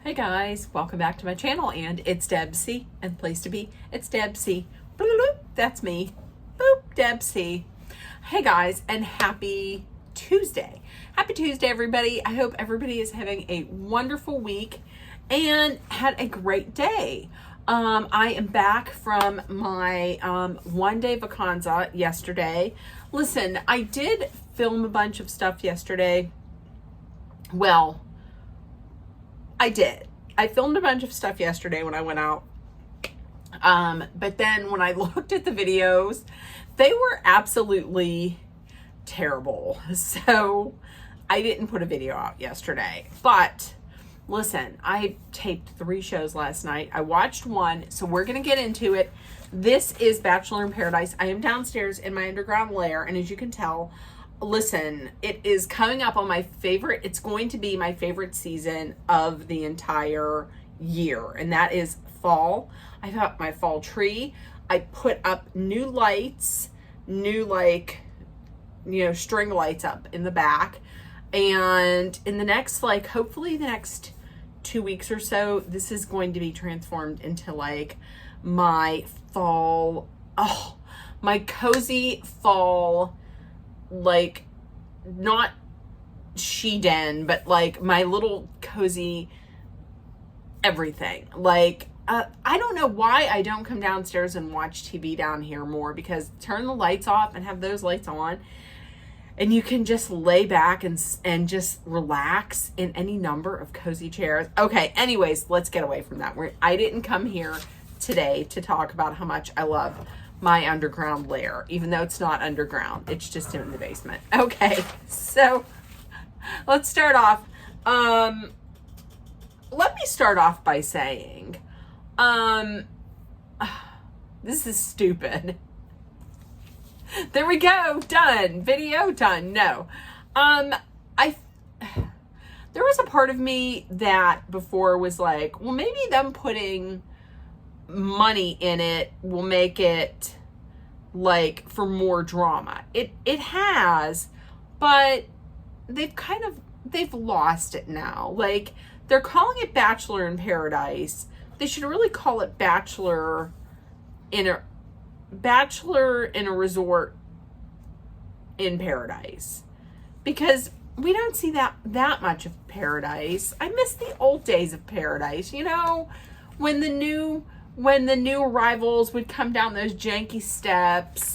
Hey guys, welcome back to my channel, and it's Deb C, and place to be, it's Deb C. Bloop, bloop, that's me. Boop, Deb C. Hey guys, and happy Tuesday. Happy Tuesday, everybody. I hope everybody is having a wonderful week and had a great day. I am back from my one-day vacanza yesterday. Listen, I did film a bunch of stuff yesterday. Well, I did. I filmed a bunch of stuff yesterday when I went out. But then when I looked at the videos, they were absolutely terrible. So I didn't put a video out yesterday. But listen, I taped 3 shows last night. I watched one, so we're going to get into it. This is Bachelor in Paradise. I am downstairs in my underground lair, and as you can tell, listen, it is coming up on my favorite. It's going to be my favorite season of the entire year, and that is fall. I got my fall tree. I put up new lights, new string lights up in the back. And in the next, hopefully the next 2 weeks or so, this is going to be transformed into my fall, my cozy fall, not she den, but my little cozy everything. I don't know why I don't come downstairs and watch TV down here more, because turn the lights off and have those lights on, and you can just lay back and just relax in any number of cozy chairs. Okay, anyways, let's get away from that. I didn't come here today to talk about how much I love my underground lair, even though it's not underground, it's just in the basement. Okay, so let's start off. Let me start off by saying, this is stupid. There we go, done, video done. No, there was a part of me that before was like, well, maybe them putting money in it will make it for more drama. It has, but they've lost it now. They're calling it Bachelor in Paradise. They should really call it Bachelor in a resort in paradise, because we don't see that much of paradise. I miss the old days of paradise, when the new arrivals would come down those janky steps,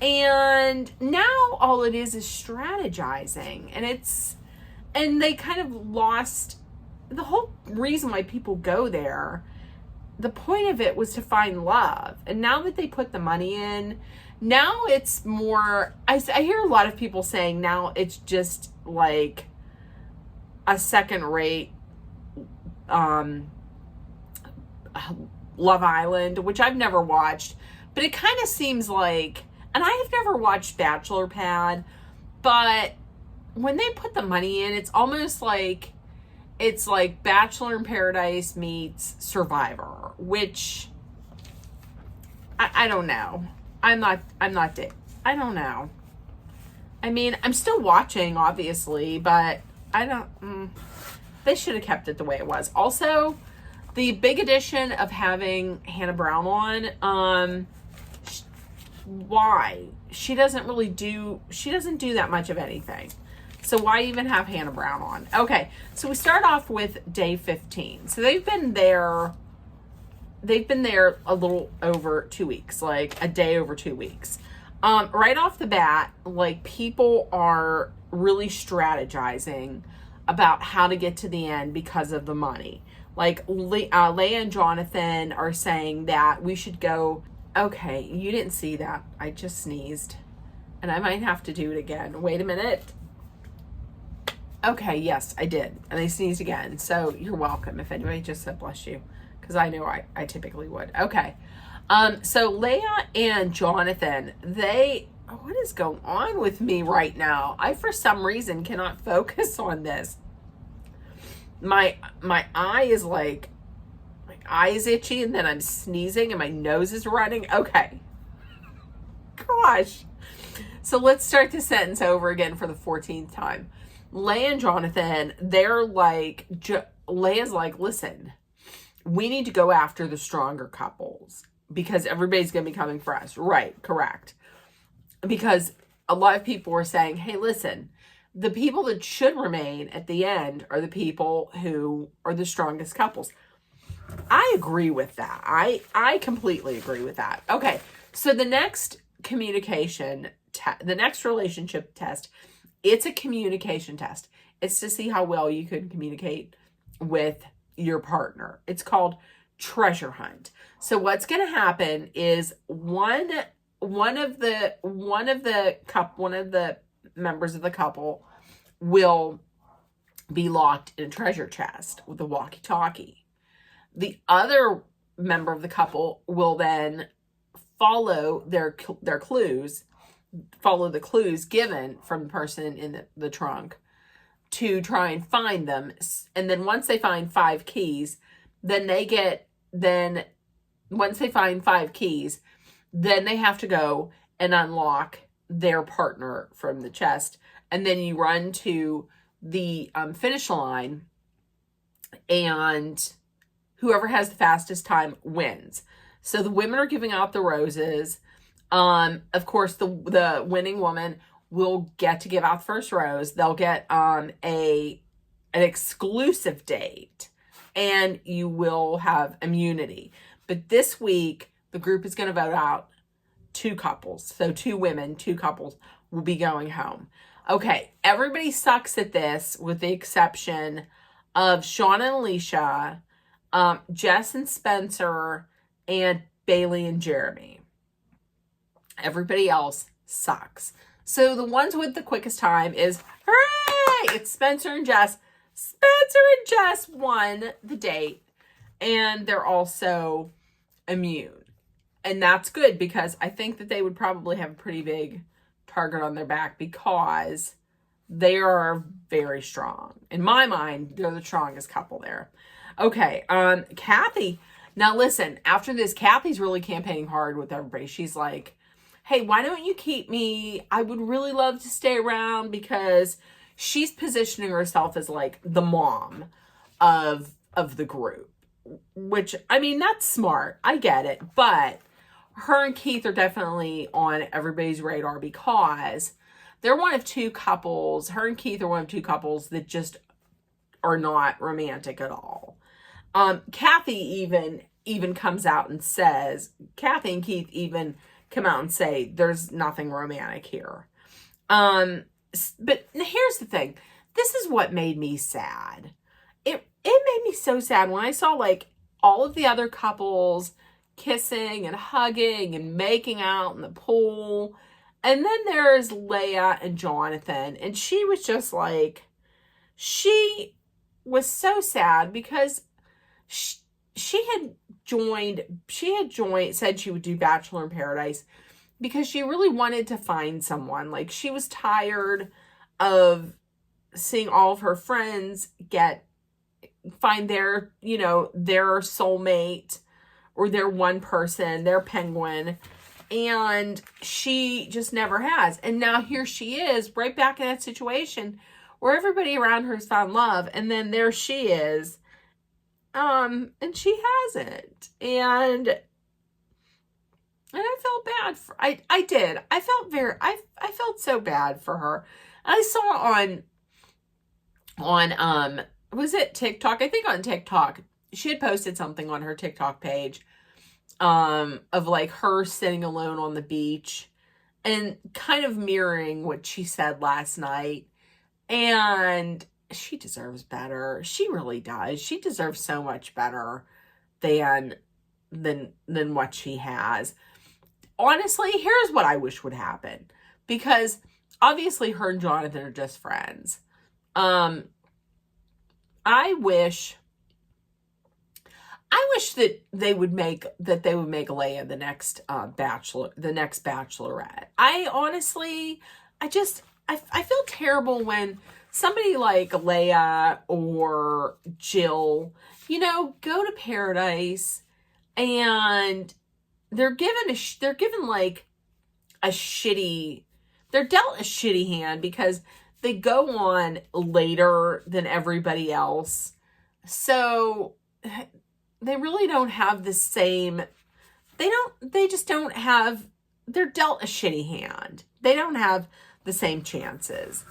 and now all it is strategizing, and they kind of lost the whole reason why people go there. The point of it was to find love, and now that they put the money in, now it's more, I hear a lot of people saying now it's just a second-rate Love Island, which I've never watched, but it kind of seems and I have never watched Bachelor Pad, but when they put the money in, it's almost it's like Bachelor in Paradise meets Survivor, which I don't know. I'm not I don't know. I mean, I'm still watching, obviously, but I don't, they should have kept it the way it was. Also, the big addition of having Hannah Brown on, why? She doesn't do that much of anything. So why even have Hannah Brown on? Okay, so we start off with day 15. So they've been there a little over 2 weeks, a day over 2 weeks. Right off the bat, people are really strategizing about how to get to the end because of the money. Leia and Jonathan are saying that we should go. Okay, you didn't see that. I just sneezed, and I might have to do it again. Wait a minute. Okay, yes, I did, and I sneezed again, so you're welcome. If anybody just said bless you, because I know I typically would. Okay, so Leia and Jonathan, what is going on with me right now? I, for some reason, cannot focus on this. My eye is my eye is itchy, and then I'm sneezing, and my nose is running. Okay, gosh. So let's start the sentence over again for the 14th time. Leia and Jonathan, they're Leia's like, listen, we need to go after the stronger couples because everybody's going to be coming for us. Right, correct. Because a lot of people were saying, hey, listen, the people that should remain at the end are the people who are the strongest couples. I agree with that. I completely agree with that. Okay, so the next the next relationship test, it's a communication test. It's to see how well you can communicate with your partner. It's called treasure hunt. So what's going to happen is one of the members of the couple will be locked in a treasure chest with a walkie-talkie. The other member of the couple will then follow their clues, follow the clues given from the person in the trunk to try and find them. And then once they find 5 keys, then once they find 5 keys, then they have to go and unlock their partner from the chest. And then you run to the finish line, and whoever has the fastest time wins. So the women are giving out the roses. Of course, the winning woman will get to give out the first rose. They'll get an exclusive date, and you will have immunity. But this week, the group is going to vote out 2 couples. So 2 women, 2 couples will be going home. Okay, everybody sucks at this with the exception of Sean and Alicia, Jess and Spencer, and Bailey and Jeremy. Everybody else sucks. So the ones with the quickest time is, hooray! It's Spencer and Jess. Spencer and Jess won the date, and they're also immune. And that's good because I think that they would probably have a pretty big target on their back because they are very strong. In my mind, they're the strongest couple there. Okay, Kathy. Now listen, after this, Kathy's really campaigning hard with everybody. She's like, hey, why don't you keep me? I would really love to stay around, because she's positioning herself as like the mom of the group, which, I mean, that's smart. I get it. But her and Keith are definitely on everybody's radar because they're one of 2 couples. Her and Keith are one of 2 couples that just are not romantic at all. Kathy even comes out and says, Kathy and Keith even come out and say, there's nothing romantic here. But here's the thing. This is what made me sad. It made me so sad when I saw like all of the other couples kissing and hugging and making out in the pool. And then there's Leia and Jonathan. And she was just like, she was so sad because she had joined, said she would do Bachelor in Paradise because she really wanted to find someone. Like, she was tired of seeing all of her friends find their soulmate or their one person, their penguin. And she just never has. And now here she is right back in that situation where everybody around her has found love. And then there she is. And she hasn't. And I felt bad for, I did. I felt so bad for her. I saw on was it TikTok? I think on TikTok, she had posted something on her TikTok page, of like her sitting alone on the beach and kind of mirroring what she said last night. And she deserves better. She really does. She deserves so much better than what she has. Honestly, here's what I wish would happen, because obviously her and Jonathan are just friends. I wish that they would make Leia the next Bachelorette. I honestly, I feel terrible when somebody like Leia or Jill, go to Paradise and they're dealt a shitty hand because they go on later than everybody else. So they really don't have the same, they just don't have, they're dealt a shitty hand. They don't have the same chances.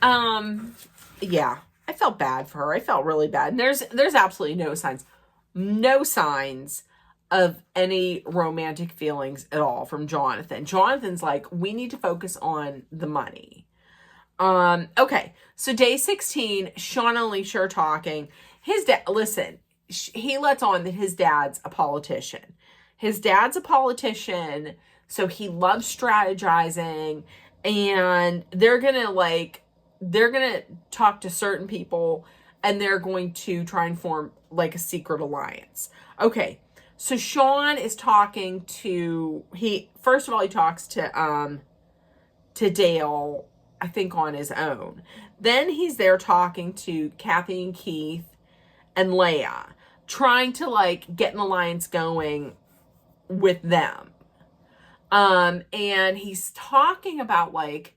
Yeah, I felt bad for her. I felt really bad. And there's absolutely no signs of any romantic feelings at all from Jonathan. Jonathan's like, we need to focus on the money. Okay, so day 16, Sean and Alicia are talking. His dad, listen, he lets on that his dad's a politician. His dad's a politician, so he loves strategizing, and they're gonna talk to certain people, and they're going to try and form like a secret alliance. Okay, so Sean is talking to, first of all, he talks to Dale, I think on his own. Then he's there talking to Kathy and Keith and Leah, trying to like get an alliance going with them. And he's talking about like,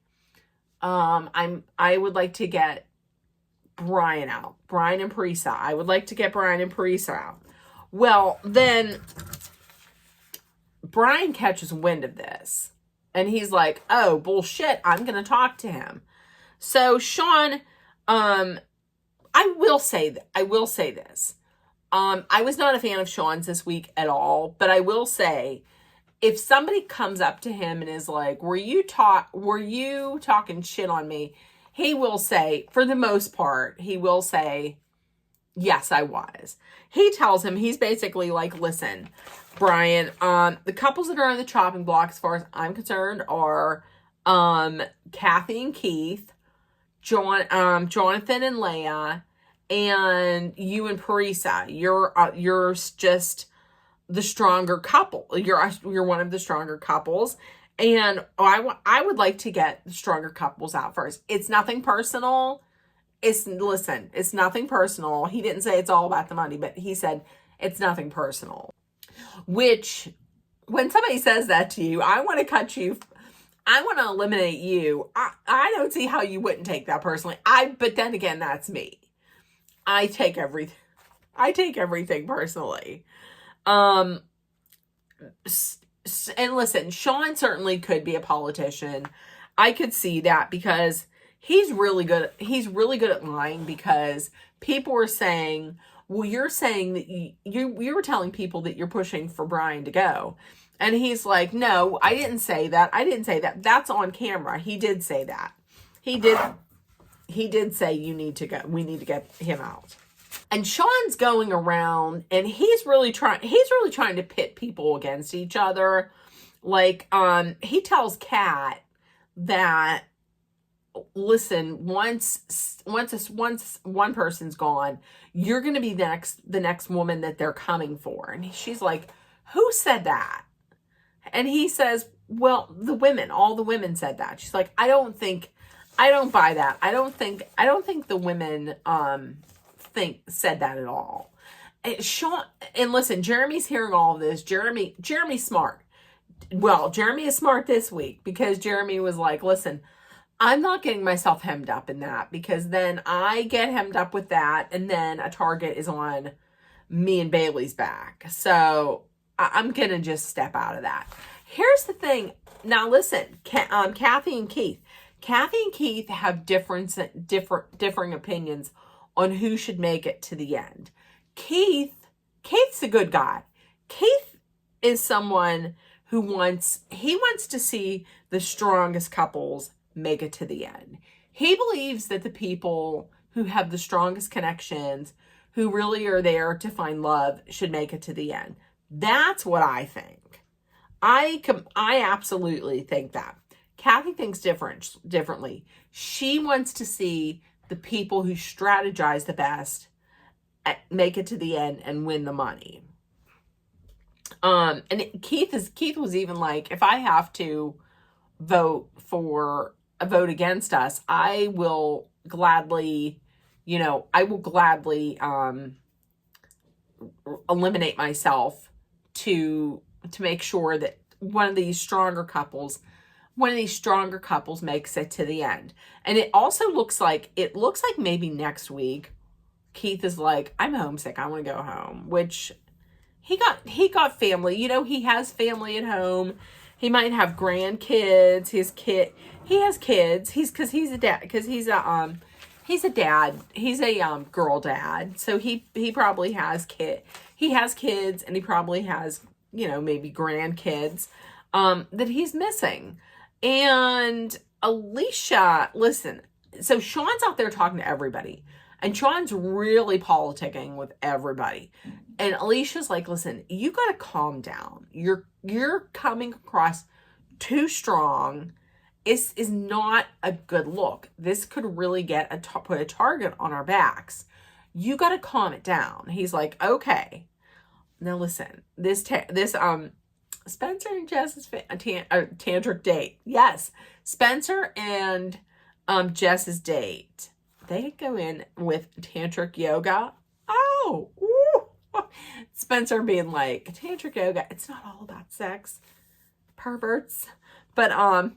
I would like to get Brian out. Brian and Parisa. I would like to get Brian and Parisa out. Well, then Brian catches wind of this. And he's like, oh, bullshit, I'm going to talk to him. So Sean, I will say this. I was not a fan of Sean's this week at all, but I will say, if somebody comes up to him and is like, were you talking shit on me? He will say, for the most part, he will say, yes, I was. He tells him, he's basically like, listen, Brian, the couples that are on the chopping block, as far as I'm concerned, are Kathy and Keith, Jonathan and Leah, and you and Parisa. You're just the stronger couple. You're one of the stronger couples, and I would like to get the stronger couples out first. It's nothing personal. It's nothing personal. He didn't say it's all about the money, but he said it's nothing personal. Which, when somebody says that to you, I want to cut you. I want to eliminate you. I don't see how you wouldn't take that personally. But then again, that's me. I take everything personally. And listen, Sean certainly could be a politician. I could see that because he's really good at lying, because people were saying, well, you're saying that you were telling people that you're pushing for Brian to go. And he's like, no, I didn't say that. That's on camera. He did say that. He did say we need to get him out. And Sean's going around and he's really trying to pit people against each other. Like, he tells Kat that, listen, once one person's gone, you're going to be the next woman that they're coming for. And she's like, who said that? And he says, well, all the women said that. She's like, I don't buy that. I don't think the women, said that at all. And Sean, and listen, Jeremy's hearing all of this. Jeremy's smart. Well, Jeremy is smart this week, because Jeremy was like, listen, I'm not getting myself hemmed up in that, because then I get hemmed up with that, and then a target is on me and Bailey's back. So I'm going to just step out of that. Here's the thing. Now listen, Kathy and Keith. Kathy and Keith have differing opinions on who should make it to the end. Keith's a good guy. Keith is someone who wants to see the strongest couples make it to the end. He believes that the people who have the strongest connections, who really are there to find love, should make it to the end. That's what I think. I absolutely think that. Kathy thinks differently. She wants to see the people who strategize the best make it to the end and win the money. And Keith was even like, if I have to vote against us, I will gladly eliminate myself to make sure that one of these stronger couples makes it to the end. And it also looks like maybe next week Keith is like, I'm homesick. I want to go home, which he got family. You know, he has family at home. He might have grandkids. He has kids. He's a dad, because he's a dad. He's a girl dad. So he probably has he has kids, and he probably has, you know, maybe grandkids that he's missing. And Alicia, listen, so Sean's out there talking to everybody, and Sean's really politicking with everybody. And Alicia's like, listen, you got to calm down. You're coming across too strong. Is not a good look. This could really put a target on our backs. You got to calm it down. He's like, okay. Now listen, this Spencer and Jess's tantric date. Yes, Spencer and Jess's date. They go in with tantric yoga. Oh, ooh. Spencer being like, tantric yoga, it's not all about sex, perverts. But I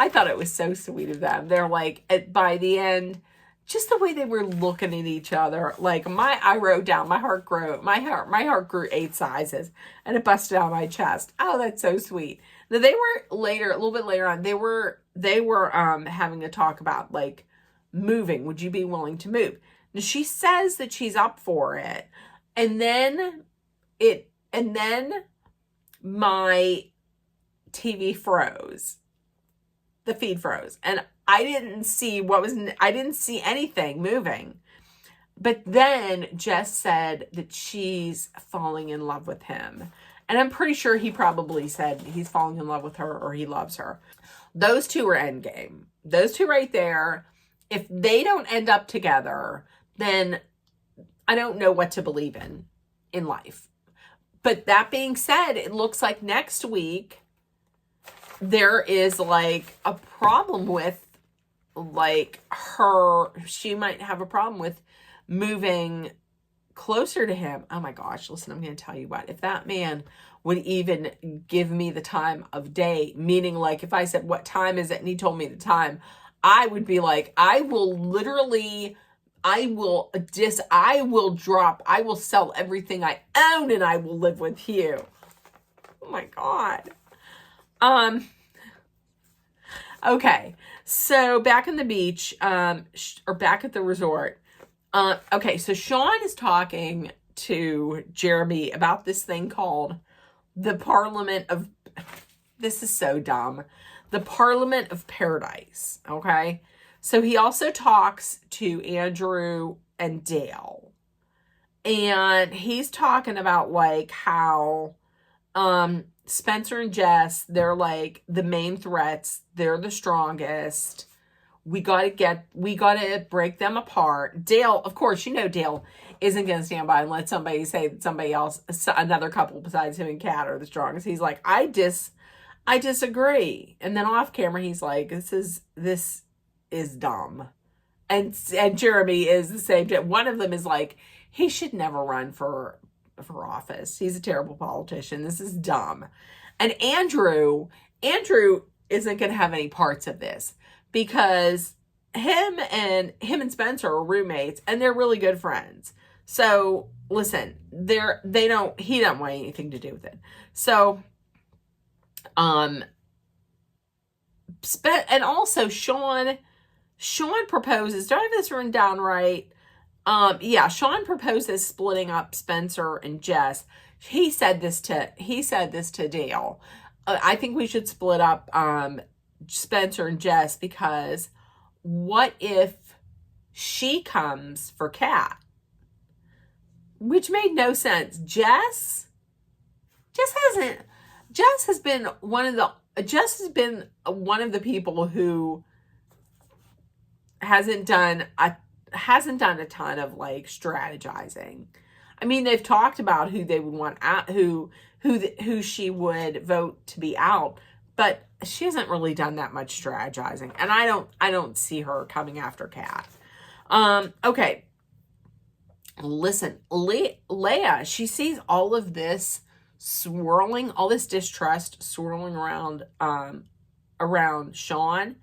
thought it was so sweet of them. They're like, by the end, just the way they were looking at each other, like I wrote down, my heart grew 8 sizes, and it busted out my chest. Oh, that's so sweet. Now they were a little bit later on, they were having a talk about like moving. Would you be willing to move? Now she says that she's up for it, and then my TV froze. The feed froze, and I didn't see anything moving. But then Jess said that she's falling in love with him. And I'm pretty sure he probably said he's falling in love with her, or he loves her. Those two are endgame. Those two right there. If they don't end up together, then I don't know what to believe in life. But that being said, it looks like next week there is like a problem with like she might have a problem with moving closer to him. Oh my gosh, listen, I'm going to tell you what, if that man would even give me the time of day, meaning like if I said, what time is it? And he told me the time, I would be like, I will sell everything I own, and I will live with you. Oh my God. Okay, so back on the beach, or back at the resort. Okay, so Sean is talking to Jeremy about this thing called the Parliament of, this is so dumb, the Parliament of Paradise, okay? So he also talks to Andrew and Dale, and he's talking about like how, Spencer and Jess, they're like the main threats. They're the strongest. We got to break them apart. Dale, of course, you know, Dale isn't going to stand by and let somebody say that somebody else, another couple besides him and Kat, are the strongest. He's like, I disagree. And then off camera, he's like, this is dumb. And Jeremy is the same. One of them is like, he should never run for office. He's a terrible politician. This is dumb. And Andrew isn't going to have any parts of this, because him and Spencer are roommates, and they're really good friends. So listen, he don't want anything to do with it. So, and also Sean proposes, do I have this written down right? Sean proposes splitting up Spencer and Jess. He said this to Dale. I think we should split up Spencer and Jess, because what if she comes for Kat? Which made no sense. Jess has been one of the people who hasn't done a ton of like strategizing. I mean, they've talked about who they would want out, who she would vote to be out, but she hasn't really done that much strategizing, and I don't see her coming after Kat. Okay. Listen, Leia, she sees all of this distrust swirling around Sean.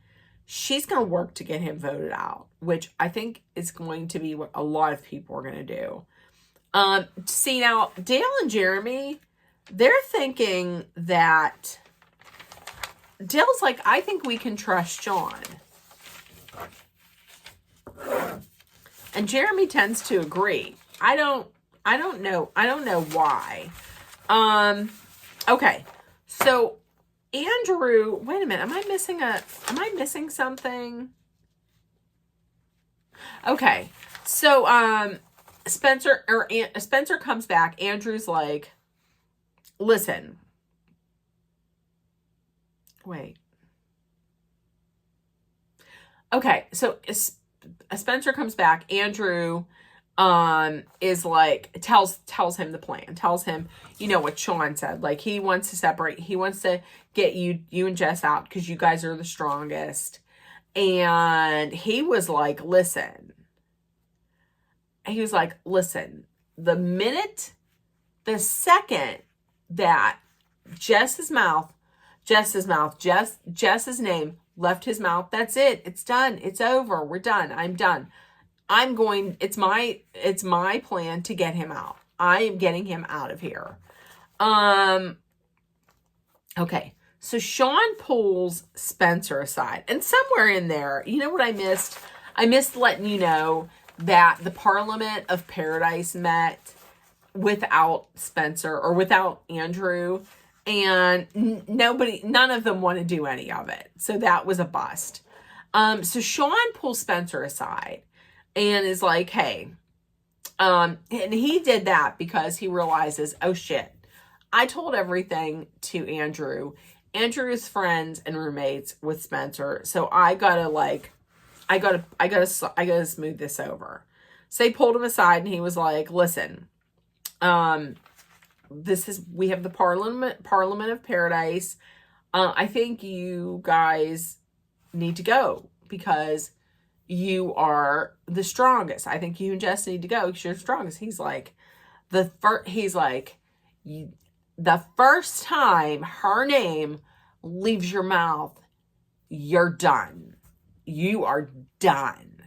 she's going to work to get him voted out, which I think is going to be what a lot of people are going to do. See, now, Dale and Jeremy, they're thinking that Dale's like, I think we can trust Sean. And Jeremy tends to agree. I don't know. I don't know why. Okay. So Andrew, wait a minute. Am I missing something? Okay. So, Spencer comes back. Andrew's like, listen, wait. Okay. So Spencer comes back. Andrew is like, tells him the plan, tells him, you know what Sean said, like he wants to separate, he wants to get you and Jess out because you guys are the strongest. And he was like, listen, the second that Jess's name left his mouth, that's it. It's done. It's over. We're done. I'm done. It's my plan to get him out. I am getting him out of here. Okay. So Sean pulls Spencer aside, and somewhere in there, you know what I missed? I missed letting you know that the Parliament of Paradise met without Spencer or without Andrew, and none of them want to do any of it. So that was a bust. So Sean pulls Spencer aside and is like, hey, and he did that because he realizes, oh shit, I told everything to Andrew. Andrew is friends and roommates with Spencer. So I gotta smooth this over. So they pulled him aside and he was like, listen, we have the Parliament of Paradise. I think you guys need to go because you are the strongest. I think you and Jess need to go because you're the strongest. He's like, the first time her name leaves your mouth, you're done. You are done.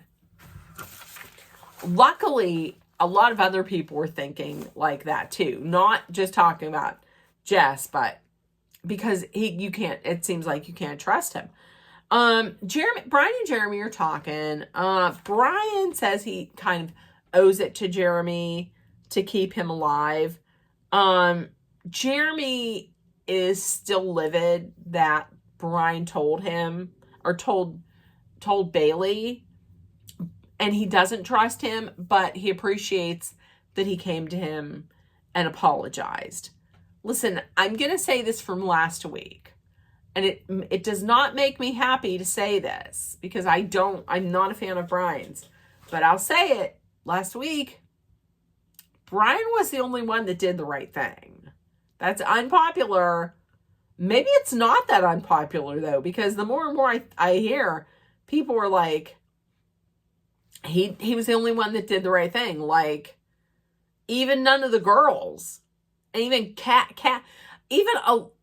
Luckily, a lot of other people were thinking like that too. Not just talking about Jess, but because it seems like you can't trust him. Brian and Jeremy are talking. Brian says he kind of owes it to Jeremy to keep him alive. Jeremy is still livid that Brian told him or told Bailey, and he doesn't trust him, but he appreciates that he came to him and apologized. Listen, I'm going to say this from last week, and it does not make me happy to say this because I'm not a fan of Brian's, but I'll say it. Last week, Brian was the only one that did the right thing. That's unpopular. Maybe it's not that unpopular though, because the more and more I hear, people are like, he was the only one that did the right thing. Like, even none of the girls, and even even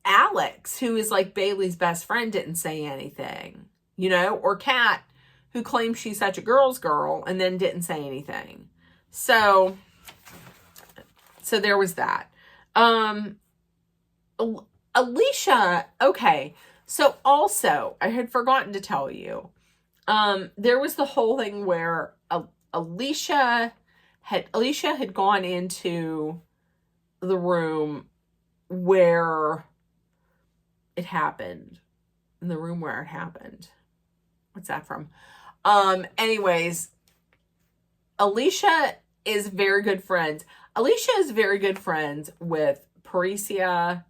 Alex, who is like Bailey's best friend, didn't say anything, you know, or Kat, who claims she's such a girl's girl and then didn't say anything. So there was that. Alicia, okay. So also, I had forgotten to tell you, there was the whole thing where Alicia had gone into the room where it happened. In the room where it happened. What's that from? Anyways, Alicia is very good friends. Alicia is very good friends with Parisia,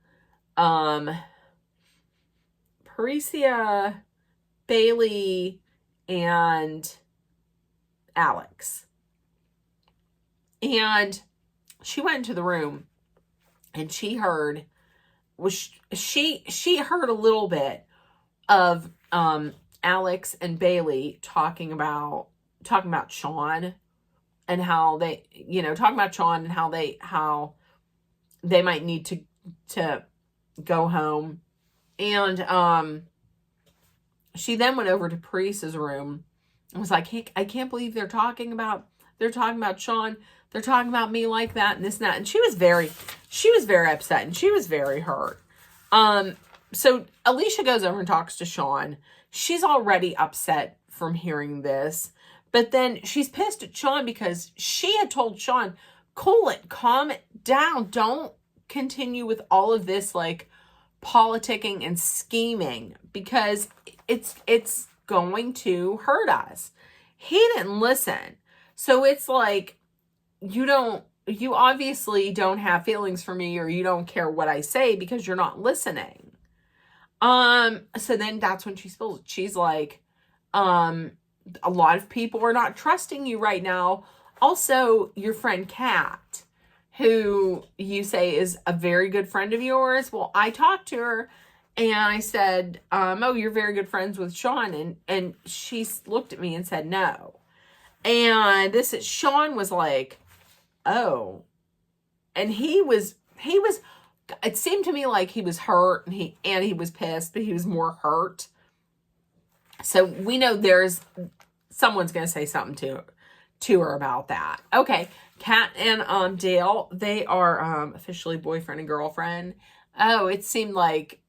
Bailey, and Alex. And she went into the room and she heard she heard a little bit of Alex and Bailey talking about Sean and how they, talking about Sean and how they might need to go home. And she then went over to Paris's room and was like, hey, I can't believe they're talking about Sean. They're talking about me like that and this and that. And she was very upset and she was very hurt. So Alicia goes over and talks to Sean. She's already upset from hearing this. But then she's pissed at Sean because she had told Sean, cool it, calm it down. Don't continue with all of this like politicking and scheming because it's going to hurt us. He didn't listen. So it's like, you obviously don't have feelings for me or you don't care what I say because you're not listening. So then that's when she spills it. She's like, a lot of people are not trusting you right now. Also, your friend Kat, who you say is a very good friend of yours. Well, I talked to her and I said, oh, you're very good friends with Sean. And she looked at me and said, no. And Sean was like, oh, and he was, it seemed to me like he was hurt and he was pissed, but he was more hurt. So we know someone's going to say something to her about that. Okay. Kat and Dale, they are officially boyfriend and girlfriend. Oh, it seemed like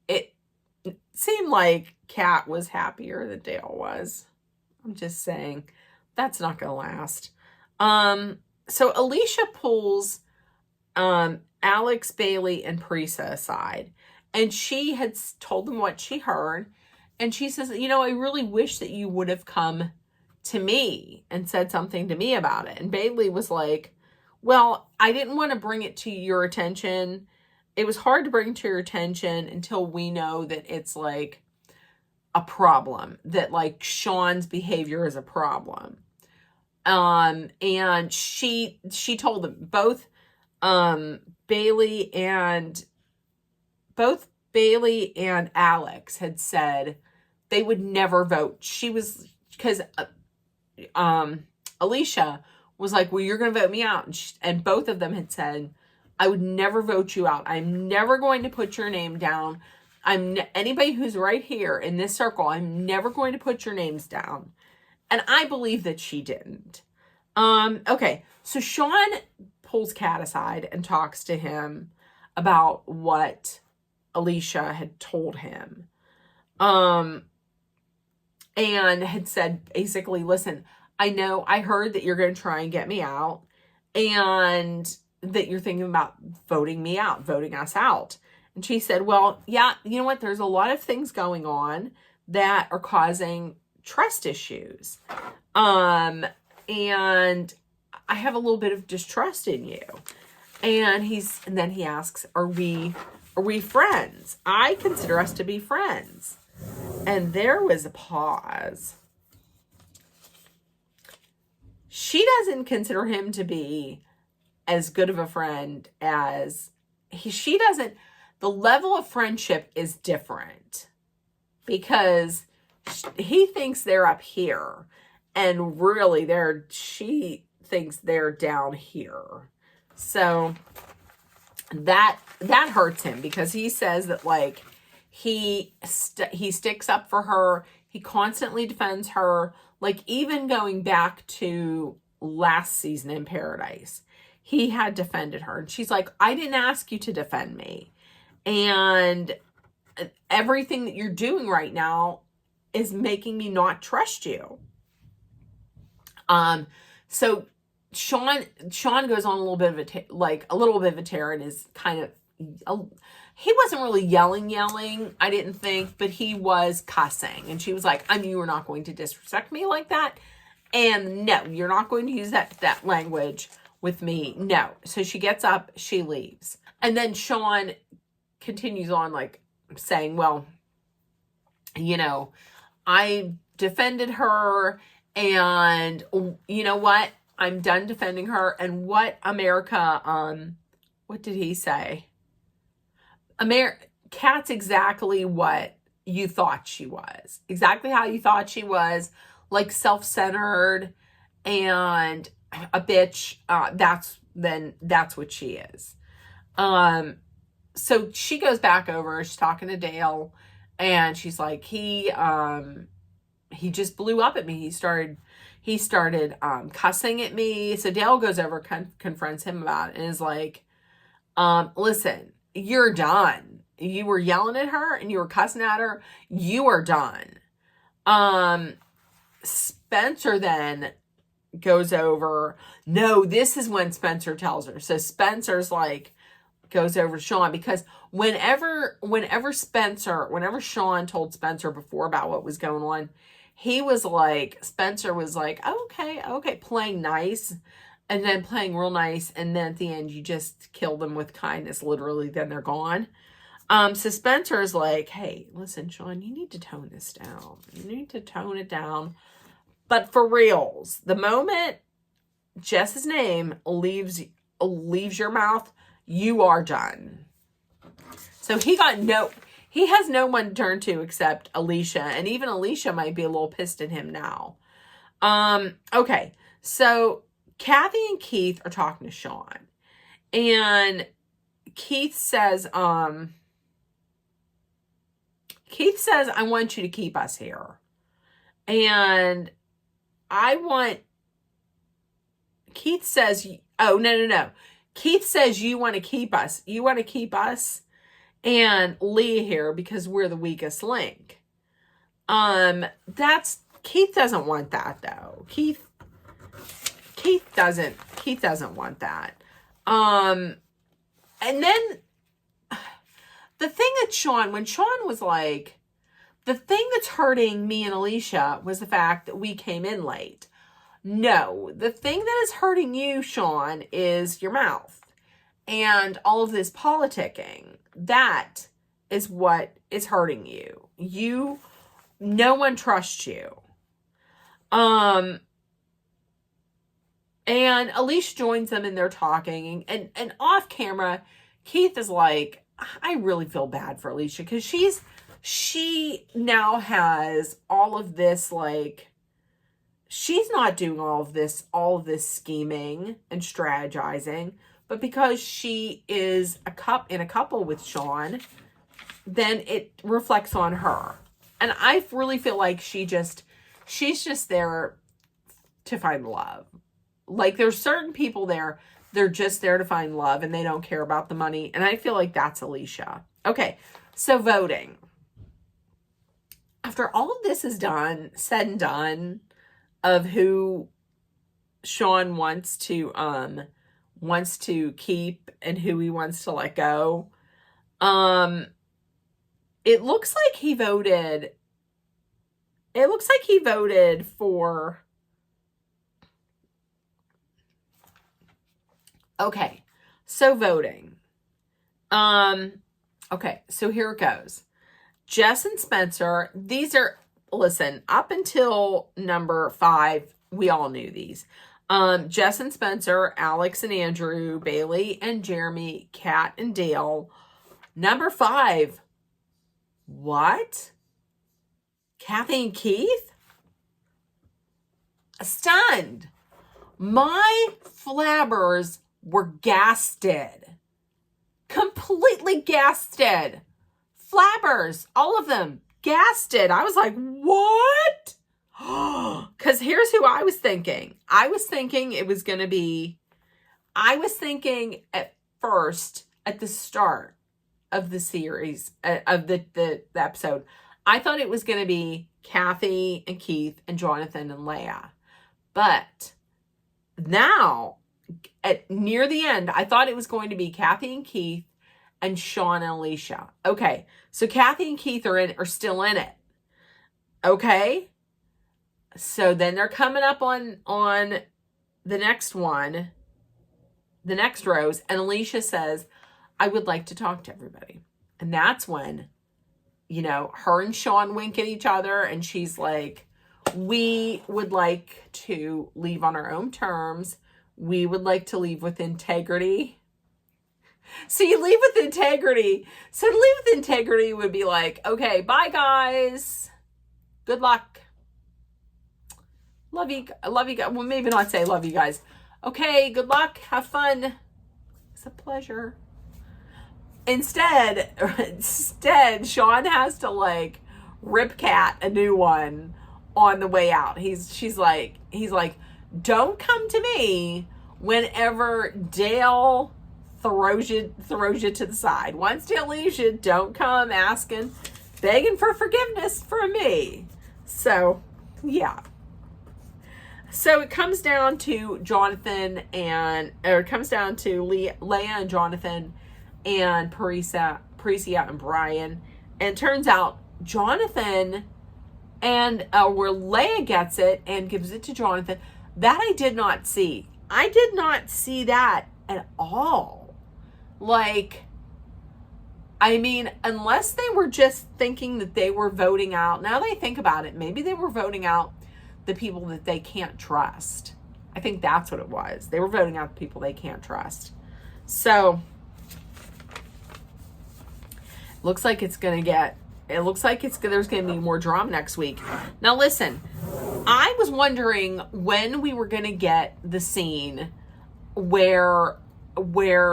Kat was happier than Dale was. I'm just saying that's not going to last. So Alicia pulls Alex, Bailey, and Parisa aside, and she had told them what she heard, and she says, I really wish that you would have come to me and said something to me about it. And Bailey was like, well, I didn't want to bring it to your attention. It was hard to bring to your attention until we know that it's like a problem, that like Sean's behavior is a problem. And she told them both, Bailey and Alex had said they would never vote. Because Alicia was like, well, you're going to vote me out. And both of them had said, I would never vote you out. I'm never going to put your name down. Anybody who's right here in this circle, I'm never going to put your names down. And I believe that she didn't. Okay, so Sean pulls Kat aside and talks to him about what Alicia had told him. And had said, basically, listen, I heard that you're going to try and get me out and that you're thinking about voting us out. And she said, well, yeah, you know what? There's a lot of things going on that are causing trust issues. And I have a little bit of distrust in you. And then he asks, are we friends? I consider us to be friends. And there was a pause. She doesn't consider him to be as good of a friend as she doesn't. The level of friendship is different because he thinks they're up here and really she thinks they're down here. So that hurts him because he says that like he sticks up for her. He constantly defends her. Like even going back to last season in Paradise, he had defended her. And she's like, I didn't ask you to defend me. And everything that you're doing right now is making me not trust you. So Sean goes on a little bit of a tear and is kind of, he wasn't really yelling, I didn't think, but he was cussing. And she was like, you are not going to disrespect me like that. And no, you're not going to use that language with me. No. So she gets up, she leaves. And then Sean continues on like saying, well, I defended her and you know what? I'm done defending her. And what America, what did he say? Kat's exactly what you thought she was. Exactly how you thought she was. Like self-centered and a bitch. That's what she is. So she goes back over, she's talking to Dale, and she's like, he he just blew up at me. He started cussing at me. So Dale goes over, confronts him about it, and is like, listen, you're done. You were yelling at her and you were cussing at her. You are done. Spencer then goes over. No, this is when Spencer tells her. So Spencer's like, goes over to Sean, because whenever Sean told Spencer before about what was going on, he was like, Spencer was like, oh, okay, playing nice, and then playing real nice, and then at the end you just kill them with kindness, literally, then they're gone. So Spencer is like, hey, listen, Sean, you need to tone this down. You need to tone it down. But for reals, the moment Jess's name leaves your mouth, you are done. So he has no one to turn to except Alicia. And even Alicia might be a little pissed at him now. Okay. So Kathy and Keith are talking to Sean. And Keith says, I want you to keep us here. And Keith says, oh, no. Keith says, you want to keep us. You want to keep us and Leah here because we're the weakest link. Keith doesn't want that though. Keith doesn't want that. And then the thing that when Sean was like, the thing that's hurting me and Alicia was the fact that we came in late. No, the thing that is hurting you, Sean, is your mouth and all of this politicking. That is what is hurting you. No one trusts you. And Alicia joins them and they're talking, and off camera, Keith is like, I really feel bad for Alicia because she now has all of this, like, she's not doing all of this scheming and strategizing, but because she is in a couple with Sean, then it reflects on her. And I really feel like she's just there to find love. Like, there's certain people there, they're just there to find love and they don't care about the money. And I feel like that's Alicia. Okay, so voting. After all of this is said and done, of who Sean wants to keep and who he wants to let go, it looks like he voted for, okay, so voting. Okay, so here it goes. Jess and Spencer, listen, up until number 5, we all knew these. Jess and Spencer, Alex and Andrew, Bailey and Jeremy, Kat and Dale. Number 5, what? Kathy and Keith? Stunned. My flabbers were gasted. Completely gasted. Flabbers, all of them, gasted. I was like, what? Because here's who I was thinking. I was thinking at first, at the start of the series, of the episode, I thought it was going to be Kathy and Keith and Jonathan and Leah. But now, near the end, I thought it was going to be Kathy and Keith and Sean and Alicia. Okay, so Kathy and Keith are still in it. Okay, so then they're coming up on the next one, the next rose, and Alicia says, I would like to talk to everybody. And that's when, her and Sean wink at each other, and she's like, we would like to leave on our own terms. We would like to leave with integrity. So you leave with integrity. So to leave with integrity would be like, okay, bye guys. Good luck. Love you guys. Well, maybe not say love you guys. Okay, good luck. Have fun. It's a pleasure. Instead, Sean has to like rip Kat a new one on the way out. He's like, don't come to me whenever Dale throws you to the side. Once Dale leaves you, don't come begging for forgiveness from me. So, yeah. So it comes down to Leah and Jonathan and Parisia and Brian. And it turns out Jonathan where Leah gets it and gives it to Jonathan, that I did not see. I did not see that at all. Like, I mean, unless they were just thinking that they were voting out. Now that I think about it, maybe they were voting out the people that they can't trust. I think that's what it was. They were voting out the people they can't trust. So, looks like there's going to be more drama next week. Now listen, I was wondering when we were going to get the scene where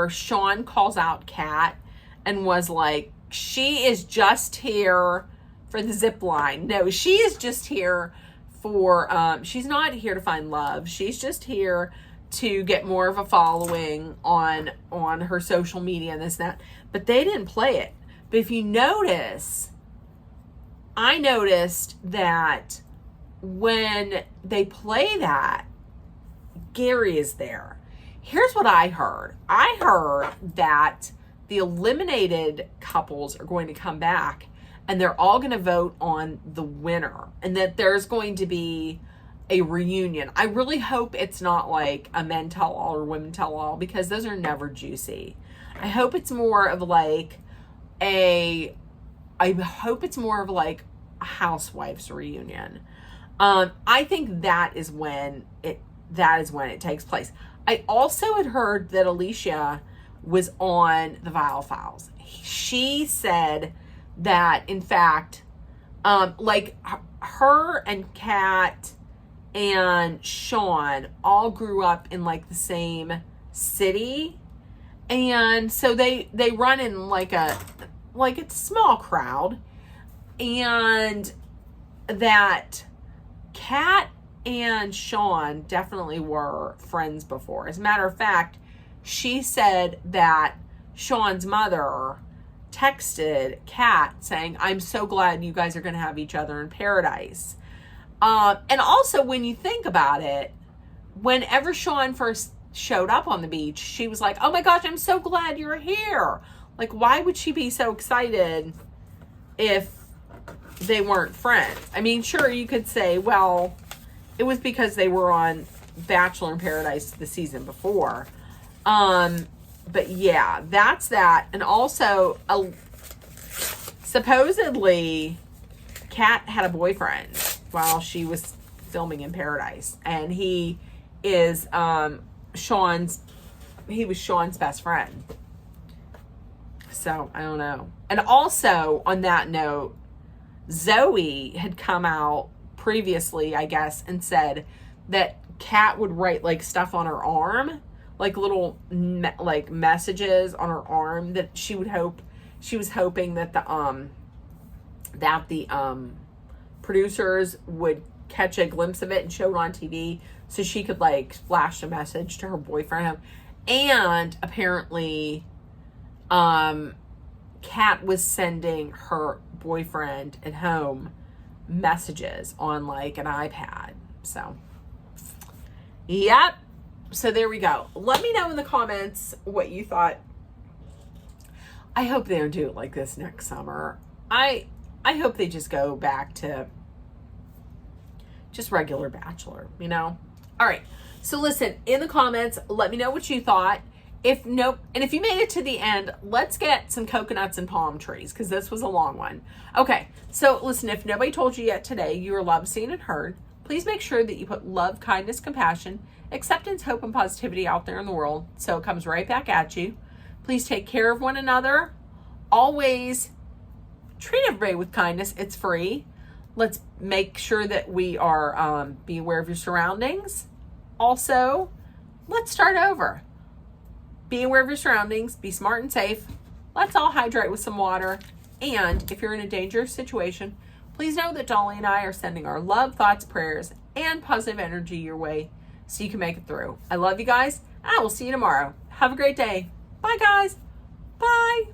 Sean calls out Kat and was like, she is just here for the zip line. No, she is just here for, she's not here to find love. She's just here to get more of a following on her social media and this and that. But they didn't play it. But if you notice, I noticed that when they play that, Gary is there. Here's what I heard. I heard that the eliminated couples are going to come back and they're all going to vote on the winner and that there's going to be a reunion. I really hope it's not like a men tell all or women tell all, because those are never juicy. I hope it's more of like a housewives reunion. I think that is when it takes place. I also had heard that Alicia was on the Viall Files. She said that, in fact, like her and Kat and Sean all grew up in like the same city, and so they run in like a small crowd, and that Kat and Sean definitely were friends before. As a matter of fact, she said that Sean's mother texted Kat saying, I'm so glad you guys are going to have each other in paradise. And also, when you think about it, whenever Sean first showed up on the beach, she was like, oh my gosh, I'm so glad you're here. Like, why would she be so excited if they weren't friends? I mean, sure, you could say, well, it was because they were on Bachelor in Paradise the season before. But yeah, that's that. And also, supposedly, Kat had a boyfriend while she was filming in Paradise. And he is Sean's best friend. So, I don't know. And also, on that note, Zoe had come out previously, I guess, and said that Kat would write like stuff on her arm, like little like messages on her arm that she was hoping that the producers would catch a glimpse of it and show it on TV so she could like flash a message to her boyfriend. And apparently Kat was sending her boyfriend at home messages on like an iPad. So, yep. So there we go. Let me know in the comments what you thought. I hope they don't do it like this next summer. I hope they just go back to just regular Bachelor, you know? All right. So listen, in the comments, let me know what you thought. If you made it to the end, let's get some coconuts and palm trees, because this was a long one. Okay, so listen, if nobody told you yet today you are loved, seen, and heard, please make sure that you put love, kindness, compassion, acceptance, hope, and positivity out there in the world so it comes right back at you. Please take care of one another. Always treat everybody with kindness. It's free. Let's make sure that we are be aware of your surroundings. Also, let's start over. Be aware of your surroundings. Be smart and safe. Let's all hydrate with some water. And if you're in a dangerous situation, Please know that Dolly and I are sending our love, thoughts, prayers, and positive energy your way so you can make it through. I love you guys, and I will see you tomorrow. Have a great day. Bye, guys. Bye.